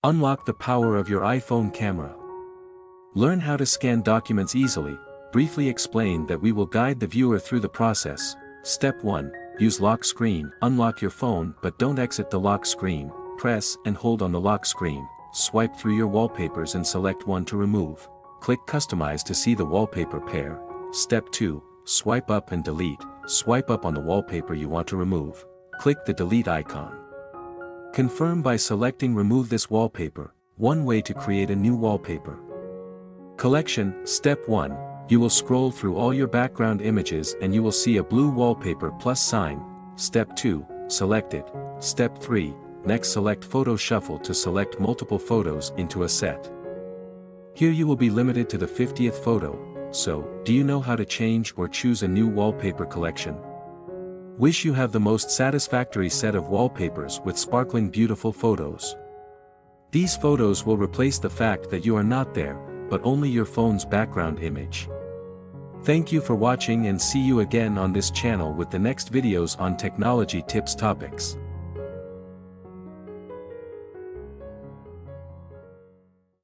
Unlock the power of your iPhone camera. Learn how to scan documents easily. Briefly explain that we will guide the viewer through the process. Step 1. Use lock screen. Unlock your phone but don't exit the lock screen. Press and hold on the lock screen. Swipe through your wallpapers and select one to remove. Click Customize to see the wallpaper pair. Step 2. Swipe up and delete. Swipe up on the wallpaper you want to remove. Click the delete icon. Confirm by selecting Remove this wallpaper. One way to create a new wallpaper. Collection. Step 1. You will scroll through all your background images and you will see a blue wallpaper plus sign. Step 2. Select it. Step 3. Next select Photo Shuffle to select multiple photos into a set. Here you will be limited to the 50th photo, so, do you know how to change or choose a new wallpaper collection? Wish you have the most satisfactory set of wallpapers with sparkling beautiful photos. These photos will replace the fact that you are not there, but only your phone's background image. Thank you for watching and see you again on this channel with the next videos on technology tips topics.